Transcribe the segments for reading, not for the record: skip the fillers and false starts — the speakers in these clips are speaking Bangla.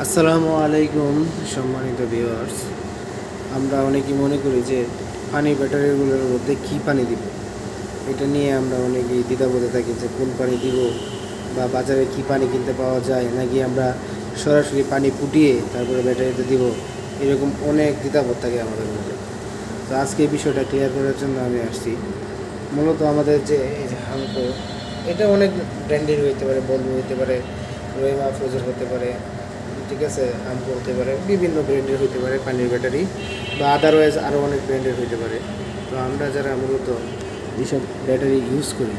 আসসালামু আলাইকুম সম্মানিত ভিউয়ার্স। আমরা অনেকেই মনে করি যে পানি ব্যাটারিগুলোর মধ্যে কী পানি দিব, এটা নিয়ে আমরা অনেকেই দ্বিধাবোধে থাকি যে কোন পানি দিব বা বাজারে কী পানি কিনতে পাওয়া যায়, নাকি আমরা সরাসরি পানি ফুটিয়ে তারপরে ব্যাটারিতে দিব। এরকম অনেক দ্বিধাবোধ থাকে আমাদের মধ্যে। তো আজকে এই বিষয়টা ক্লিয়ার করার জন্য আমি আসছি। মূলত আমাদের যে এই যে হামকো, এটা অনেক ব্র্যান্ডের হইতে পারে, বলবো হইতে পারে, রোহিমা ফ্রোজের হতে পারে, ঠিক আছে, হামকো হতে পারে, বিভিন্ন ব্র্যান্ডের হইতে পারে পানির ব্যাটারি, বা আদারওয়াইজ আরও অনেক ব্র্যান্ডের হইতে পারে। তো আমরা যারা মূলত এইসব ব্যাটারি ইউজ করি,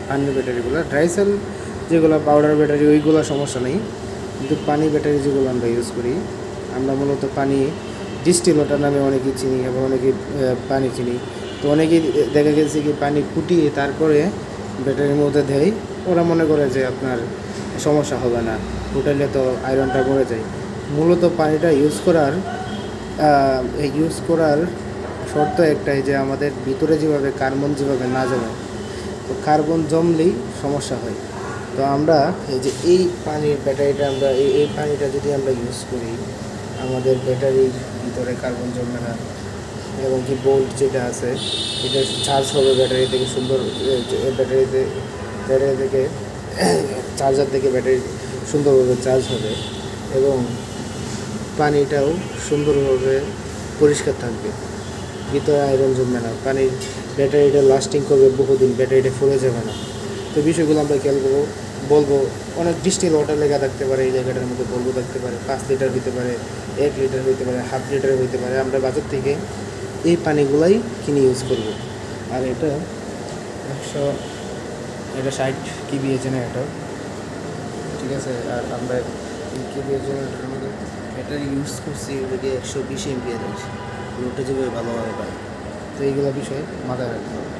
পানির ব্যাটারিগুলো, ড্রাই সেল যেগুলো পাউডার ব্যাটারি ওইগুলো সমস্যা নেই, কিন্তু পানি ব্যাটারি যেগুলো আমরা ইউজ করি, আমরা মূলত পানি ডিস্টিল ওয়াটার নামে অনেকেই চিনি এবং অনেকেই পানি চিনি। তো অনেকেই দেখা গেছে কি পানি ফুটিয়ে তারপরে ব্যাটারির মধ্যে দেয়, ওরা মনে করে যে আপনার সমস্যা হবে না, ফুটাইলে তো আয়রনটা পড়ে যায়। মূলত পানিটা ইউজ করার শর্ত একটাই, যে আমাদের ভিতরে যেভাবে কার্বন যেভাবে না জমে, তো কার্বন জমলেই সমস্যা হয়। তো আমরা এই যে এই পানির ব্যাটারিটা আমরা এই পানিটা যদি আমরা ইউজ করি, আমাদের ব্যাটারির ভিতরে কার্বন জমবে না, এবং কি বোল্ট যেটা আছে এটা চার্জ হবে ব্যাটারি থেকে সুন্দর, ব্যাটারি থেকে চার্জার থেকে ব্যাটারি সুন্দরভাবে চার্জ হবে, এবং পানিটাও সুন্দরভাবে পরিষ্কার থাকবে, ভিতরে আয়রন জমবে না, পানির ব্যাটারিটা লাস্টিং করবে বহুদিন, ব্যাটারিটা ফুলে যাবে না। তো বিষয়গুলো আমরা খেয়াল করবো। বলবো অনেক ডিস্টিল ওয়াটার লেখা থাকতে পারে, এই জায়গাটার মধ্যে বলবো থাকতে পারে 5 লিটার হতে পারে, 1 লিটার হতে পারে, হাফ লিটার হতে পারে। আমরা বাজার থেকে এই পানিগুলাই কিনে ইউজ করব। আর এটা 60 kVA জেনারেটর, ঠিক আছে। আর আমরা এই kVA জেনারেটরের মধ্যে ব্যাটারি ইউজ করছি ওদিকে 120 এমপিয়ার লোডটা যেভাবে ভালোভাবে পাই। তো এইগুলো বিষয়ে মাথায় রাখতে হবে।